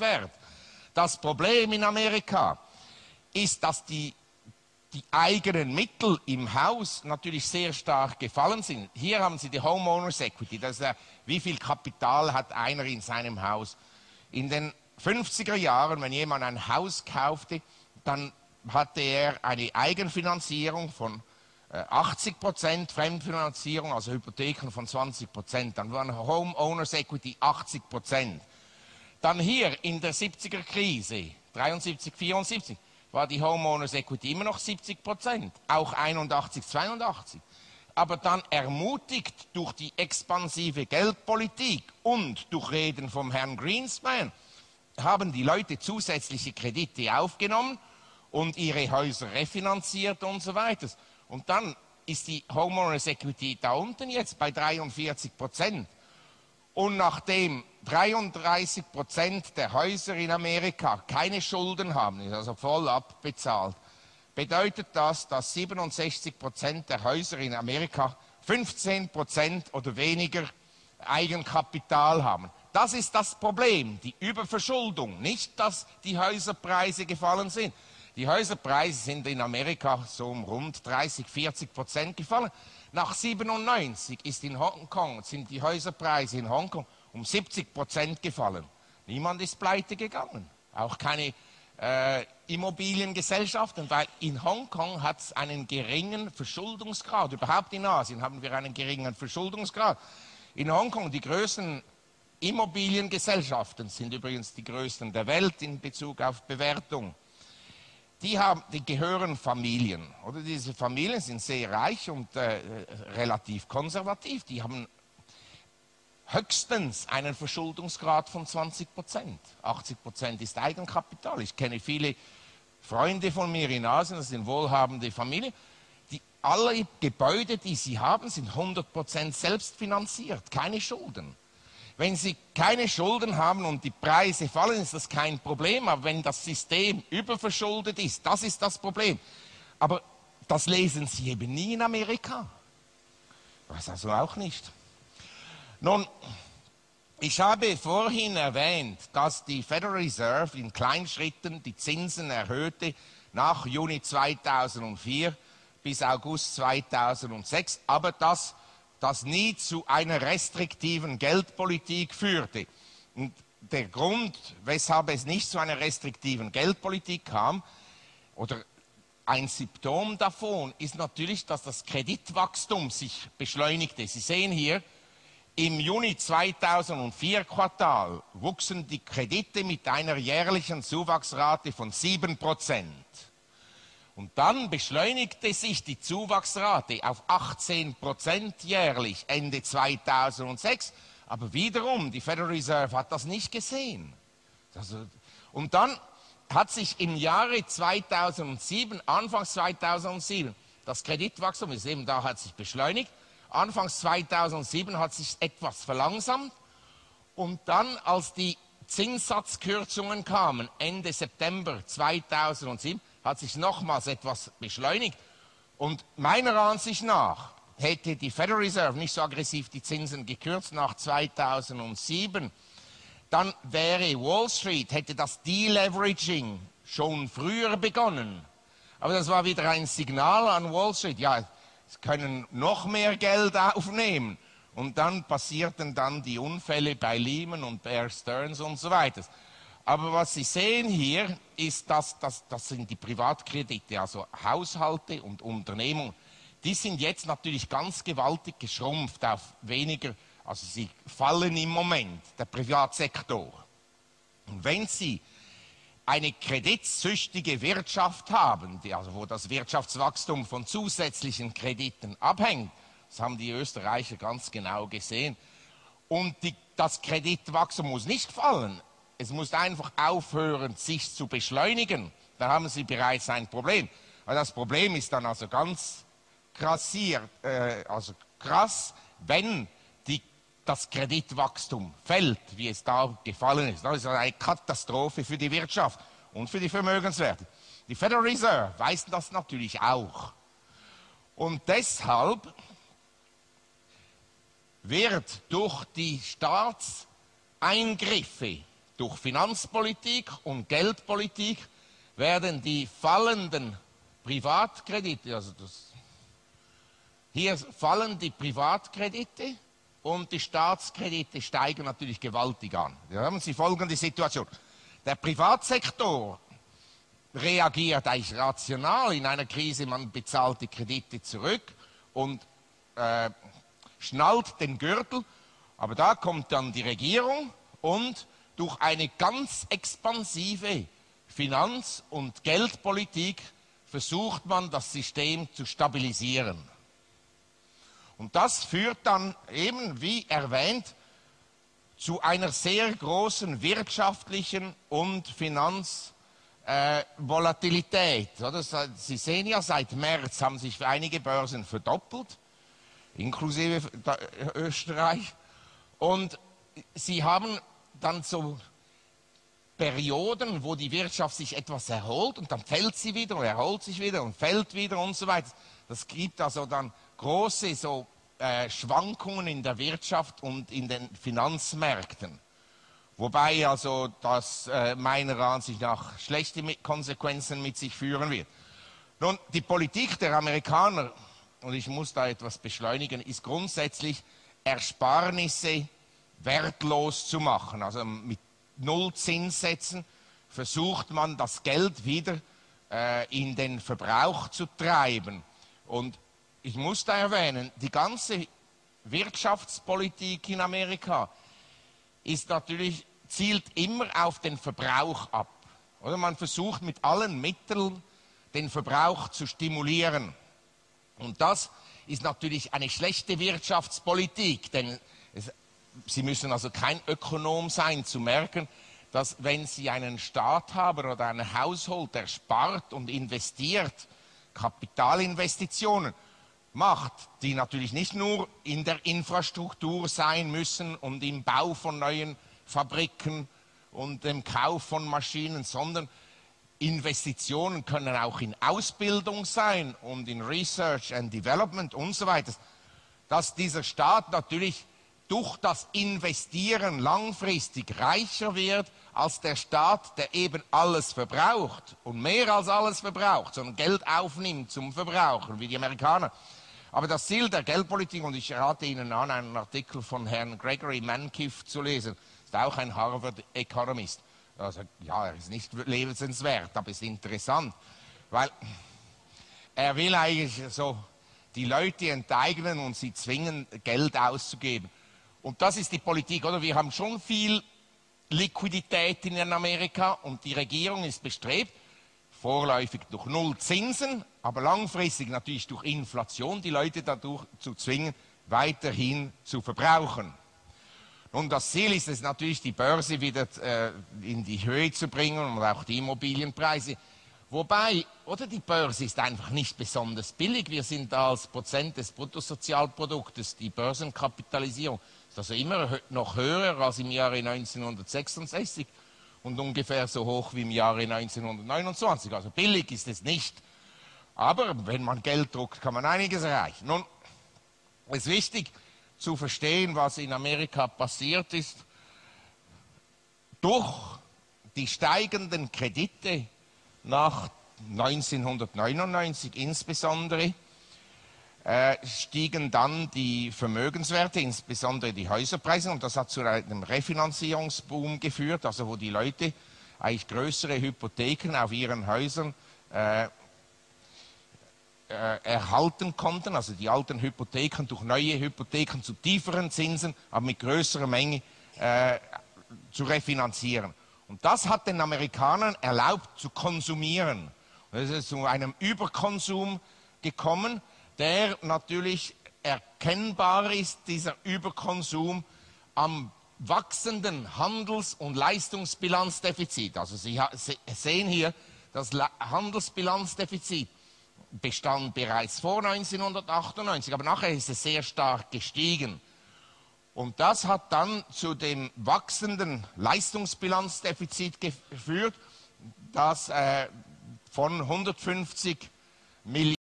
Wert. Das Problem in Amerika ist, dass die eigenen Mittel im Haus natürlich sehr stark gefallen sind. Hier haben Sie die Homeowners Equity, das ist wie viel Kapital hat einer in seinem Haus. In den 50er Jahren, wenn jemand ein Haus kaufte, dann hatte er eine Eigenfinanzierung von 80%, Fremdfinanzierung, also Hypotheken von 20%. Dann waren Homeowners Equity 80%. Dann hier in der 70er Krise, 73, 74, war die Homeowners Equity immer noch 70%, auch 81, 82. Aber dann ermutigt durch die expansive Geldpolitik und durch Reden vom Herrn Greenspan, haben die Leute zusätzliche Kredite aufgenommen und ihre Häuser refinanziert und so weiter. Und dann ist die Homeowners Equity da unten jetzt bei 43%. Und nachdem 33% der Häuser in Amerika keine Schulden haben, also voll abbezahlt, bedeutet das, dass 67% der Häuser in Amerika 15% oder weniger Eigenkapital haben. Das ist das Problem, die Überverschuldung, nicht, dass die Häuserpreise gefallen sind. Die Häuserpreise sind in Amerika so um rund 30–40% gefallen. Nach 97 ist in Hongkong, sind die Häuserpreise in Hongkong um 70% gefallen. Niemand ist pleite gegangen, auch keine Immobiliengesellschaften, weil in Hongkong hat es einen geringen Verschuldungsgrad. Überhaupt in Asien haben wir einen geringen Verschuldungsgrad. In Hongkong die größten Immobiliengesellschaften sind übrigens die größten der Welt in Bezug auf Bewertung. Die gehören Familien, oder? Diese Familien sind sehr reich und relativ konservativ. Die haben höchstens einen Verschuldungsgrad von 20%. 80% ist Eigenkapital. Ich kenne viele Freunde von mir in Asien, das sind wohlhabende Familien. Alle Gebäude, die sie haben, sind 100% selbstfinanziert, keine Schulden. Wenn Sie keine Schulden haben und die Preise fallen, ist das kein Problem. Aber wenn das System überverschuldet ist, das ist das Problem. Aber das lesen Sie eben nie in Amerika. Das also auch nicht. Nun, ich habe vorhin erwähnt, dass die Federal Reserve in Kleinschritten die Zinsen erhöhte nach Juni 2004 bis August 2006, aber dass das nie zu einer restriktiven Geldpolitik führte. Und der Grund, weshalb es nicht zu einer restriktiven Geldpolitik kam, oder ein Symptom davon, ist natürlich, dass das Kreditwachstum sich beschleunigte. Sie sehen hier, im Juni 2004 Quartal wuchsen die Kredite mit einer jährlichen Zuwachsrate von 7%. Und dann beschleunigte sich die Zuwachsrate auf 18% jährlich Ende 2006. Aber wiederum, die Federal Reserve hat das nicht gesehen. Und dann hat sich im Jahre 2007, Anfangs 2007, das Kreditwachstum ist eben da, hat sich beschleunigt. Anfangs 2007 hat sich etwas verlangsamt. Und dann, als die Zinssatzkürzungen kamen, Ende September 2007, hat sich nochmals etwas beschleunigt. Und meiner Ansicht nach hätte die Federal Reserve nicht so aggressiv die Zinsen gekürzt nach 2007, dann wäre Wall Street, hätte das Deleveraging schon früher begonnen. Aber das war wieder ein Signal an Wall Street, ja, es können noch mehr Geld aufnehmen. Und dann passierten dann die Unfälle bei Lehman und Bear Stearns und so weiter. Aber was Sie sehen hier, ist, das sind die Privatkredite, also Haushalte und Unternehmungen. Die sind jetzt natürlich ganz gewaltig geschrumpft auf weniger, also sie fallen im Moment, der Privatsektor. Und wenn Sie eine kreditsüchtige Wirtschaft haben, also wo das Wirtschaftswachstum von zusätzlichen Krediten abhängt, das haben die Österreicher ganz genau gesehen, und das Kreditwachstum muss nicht fallen, es muss einfach aufhören, sich zu beschleunigen. Dann haben Sie bereits ein Problem. Aber das Problem ist dann also ganz krass, wenn das Kreditwachstum fällt, wie es da gefallen ist. Das ist eine Katastrophe für die Wirtschaft und für die Vermögenswerte. Die Federal Reserve weiß das natürlich auch. Und deshalb wird durch die Staatseingriffe durch Finanzpolitik und Geldpolitik werden die fallenden Privatkredite, hier fallen die Privatkredite und die Staatskredite steigen natürlich gewaltig an. Wir haben die folgende Situation. Der Privatsektor reagiert eigentlich rational in einer Krise, man bezahlt die Kredite zurück und schnallt den Gürtel, aber da kommt dann die Regierung und durch eine ganz expansive Finanz- und Geldpolitik versucht man, das System zu stabilisieren. Und das führt dann eben, wie erwähnt, zu einer sehr großen wirtschaftlichen und Finanzvolatilität. Sie sehen ja, seit März haben sich einige Börsen verdoppelt, inklusive Österreich. Und sie haben dann so Perioden, wo die Wirtschaft sich etwas erholt und dann fällt sie wieder und erholt sich wieder und fällt wieder und so weiter. Das gibt also dann große Schwankungen in der Wirtschaft und in den Finanzmärkten. Wobei also das meiner Ansicht nach schlechte Konsequenzen mit sich führen wird. Nun, die Politik der Amerikaner, und ich muss da etwas beschleunigen, ist grundsätzlich Ersparnisse wertlos zu machen. Also mit Nullzinssätzen versucht man, das Geld wieder in den Verbrauch zu treiben. Und ich muss da erwähnen, die ganze Wirtschaftspolitik in Amerika ist natürlich, zielt immer auf den Verbrauch ab. Oder man versucht mit allen Mitteln den Verbrauch zu stimulieren. Und das ist natürlich eine schlechte Wirtschaftspolitik, denn Sie müssen also kein Ökonom sein, zu merken, dass wenn Sie einen Staat haben oder einen Haushalt, der spart und investiert, Kapitalinvestitionen macht, die natürlich nicht nur in der Infrastruktur sein müssen und im Bau von neuen Fabriken und dem Kauf von Maschinen, sondern Investitionen können auch in Ausbildung sein und in Research and Development und so weiter, dass dieser Staat natürlich durch das Investieren langfristig reicher wird als der Staat, der eben alles verbraucht und mehr als alles verbraucht, sondern Geld aufnimmt zum Verbrauchen, wie die Amerikaner. Aber das Ziel der Geldpolitik, und ich rate Ihnen an, einen Artikel von Herrn Gregory Mankiw zu lesen, ist auch ein Harvard-Ökonomist. Also, ja, er ist nicht lesenswert, aber ist interessant, weil er will eigentlich so die Leute enteignen und sie zwingen, Geld auszugeben. Und das ist die Politik, oder? Wir haben schon viel Liquidität in Amerika und die Regierung ist bestrebt, vorläufig durch Nullzinsen, aber langfristig natürlich durch Inflation, die Leute dadurch zu zwingen, weiterhin zu verbrauchen. Und das Ziel ist es natürlich, die Börse wieder in die Höhe zu bringen und auch die Immobilienpreise. Wobei, oder die Börse ist einfach nicht besonders billig. Wir sind da als Prozent des Bruttosozialproduktes, die Börsenkapitalisierung, ist also immer noch höher als im Jahre 1966 und ungefähr so hoch wie im Jahre 1929. Also billig ist es nicht. Aber wenn man Geld druckt, kann man einiges erreichen. Nun, es ist wichtig zu verstehen, was in Amerika passiert ist. Durch die steigenden Kredite nach 1999 insbesondere, stiegen dann die Vermögenswerte, insbesondere die Häuserpreise, und das hat zu einem Refinanzierungsboom geführt, also wo die Leute eigentlich größere Hypotheken auf ihren Häusern erhalten konnten, also die alten Hypotheken durch neue Hypotheken zu tieferen Zinsen, aber mit größerer Menge zu refinanzieren. Und das hat den Amerikanern erlaubt zu konsumieren. Und es ist zu einem Überkonsum gekommen, der natürlich erkennbar ist, dieser Überkonsum am wachsenden Handels- und Leistungsbilanzdefizit. Also Sie sehen hier, das Handelsbilanzdefizit bestand bereits vor 1998, aber nachher ist es sehr stark gestiegen. Und das hat dann zu dem wachsenden Leistungsbilanzdefizit geführt, das von 150 Milliarden